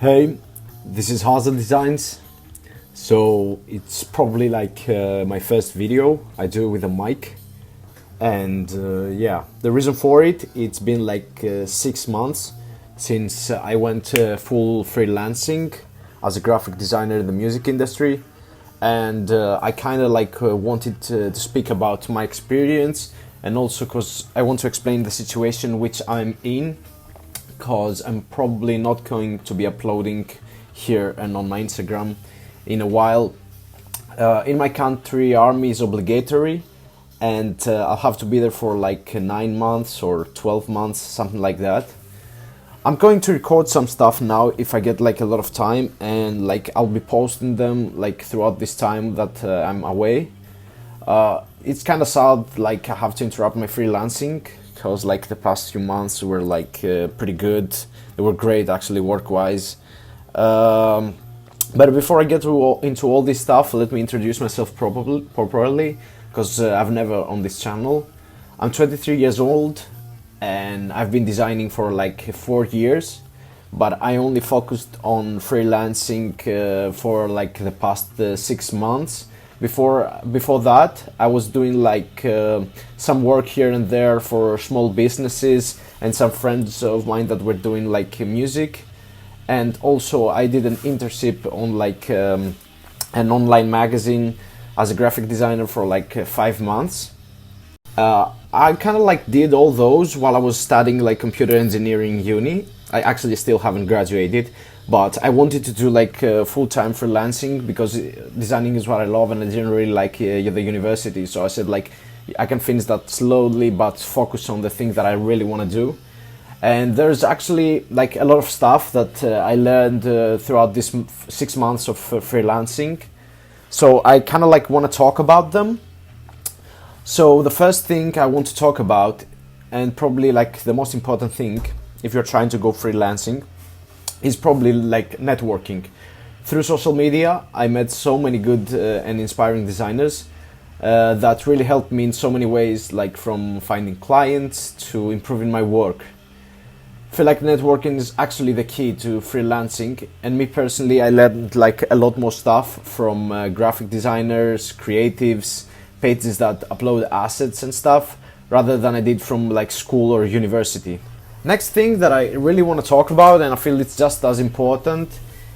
Hey, this is Hazel Designs. So it's probably like my first video I do with a mic, and yeah, the reason for it's been like 6 months since I went full freelancing as a graphic designer in the music industry, and I kind of like wanted to speak about my experience, and also because I want to explain the situation which I'm in, because I'm probably not going to be uploading here and on my Instagram in a while. In my country, army is obligatory, and I'll have to be there for like 9 months or 12 months, something like that. I'm going to record some stuff now if I get like a lot of time, and like I'll be posting them like throughout this time that I'm away. It's kind of sad, like I have to interrupt my freelancing, because like the past few months were like pretty good. They were great actually, work-wise. But before I get into all this stuff, let me introduce myself properly, because I've never on this channel. I'm 23 years old, and I've been designing for like 4 years, but I only focused on freelancing for like the past 6 months. Before that, I was doing like some work here and there for small businesses and some friends of mine that were doing like music. And also I did an internship on like an online magazine as a graphic designer for like 5 months. I kind of like did all those while I was studying like computer engineering uni. I actually still haven't graduated, but I wanted to do like full-time freelancing because designing is what I love, and I didn't really like the university. So I said like I can finish that slowly but focus on the thing that I really want to do. And there's actually like a lot of stuff that I learned throughout this 6 months of freelancing. So I kind of like want to talk about them. So the first thing I want to talk about, and probably like the most important thing if you're trying to go freelancing, is probably like networking. Through social media, I met so many good and inspiring designers that really helped me in so many ways, like from finding clients to improving my work. I feel like networking is actually the key to freelancing, and me personally, I learned like a lot more stuff from graphic designers, creatives, pages that upload assets and stuff, rather than I did from like school or university. Next thing that I really want to talk about, and I feel it's just as important,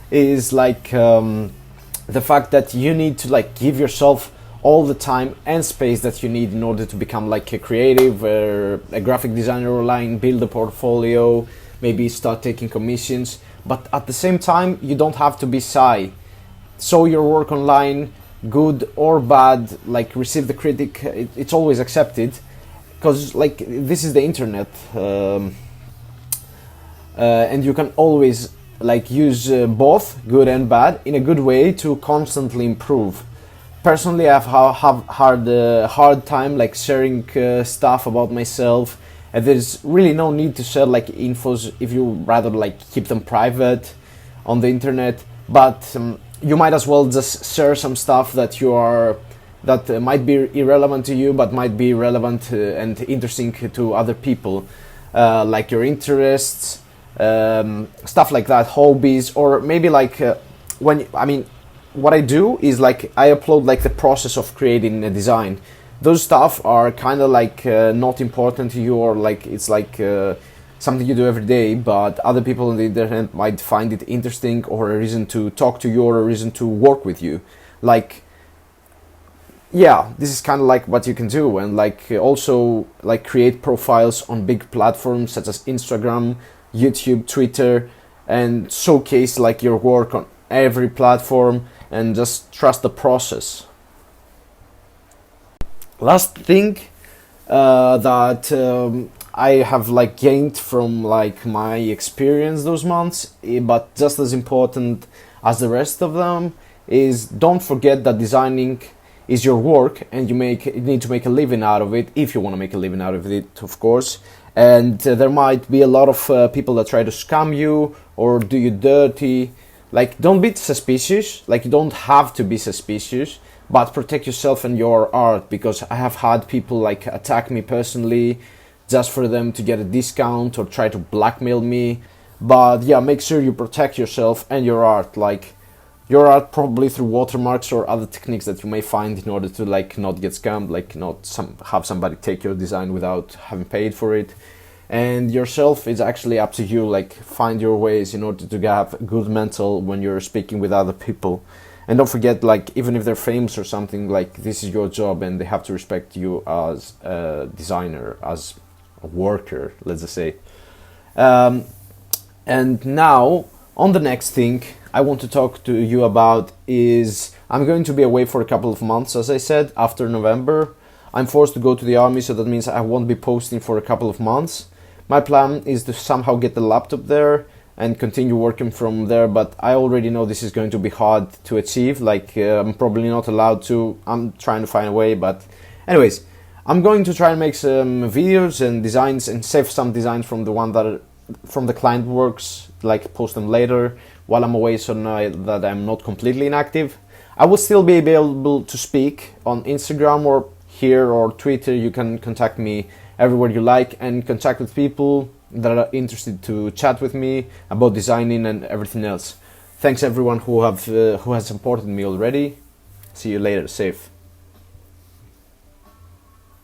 is like the fact that you need to like give yourself all the time and space that you need in order to become like a creative, a graphic designer online, build a portfolio, maybe start taking commissions. But at the same time, you don't have to be shy. Show your work online, good or bad, like receive the critic, it's always accepted, because like this is the internet. And you can always like use both good and bad in a good way to constantly improve. Personally, I've hard time like sharing stuff about myself, and there's really no need to share like infos if you rather like keep them private on the internet. But you might as well just share some stuff that might be irrelevant to you, but might be relevant and interesting to other people, like your interests. Stuff like that, hobbies, or maybe like what I do is like I upload like the process of creating a design. Those stuff are kind of like not important to you, or like it's like something you do every day, but other people on the internet might find it interesting, or a reason to talk to you, or a reason to work with you. Like, yeah, this is kind of like what you can do, and like also like create profiles on big platforms such as Instagram, YouTube, Twitter, and showcase like your work on every platform, and just trust the process. Last thing that I have like gained from like my experience those months, but just as important as the rest of them, is don't forget that designing is your work, and you need to make a living out of it, if you want to make a living out of it, of course. And there might be a lot of people that try to scam you or do you dirty. Like, don't be suspicious. Like, you don't have to be suspicious, but protect yourself and your art, because I have had people like attack me personally just for them to get a discount or try to blackmail me. But yeah, make sure you protect yourself and your art, like your art probably through watermarks or other techniques that you may find in order to like not get scammed, like not have somebody take your design without having paid for it. And yourself is actually up to you, like find your ways in order to have good mental when you're speaking with other people. And don't forget, like even if they're famous or something, like this is your job and they have to respect you as a designer, as a worker, let's just say. And now on the next thing I want to talk to you about is I'm going to be away for a couple of months, as I said, after November. I'm forced to go to the army, so that means I won't be posting for a couple of months. My plan is to somehow get the laptop there and continue working from there, but I already know this is going to be hard to achieve. Like I'm probably not allowed to. I'm trying to find a way, but anyways, I'm going to try and make some videos and designs and save some designs from the one that from the client works, like post them later while I'm away, so that I'm not completely inactive. I will still be able to speak on Instagram or here or Twitter. You can contact me everywhere you like and contact with people that are interested to chat with me about designing and everything else. Thanks everyone who has supported me already. See you later. Safe.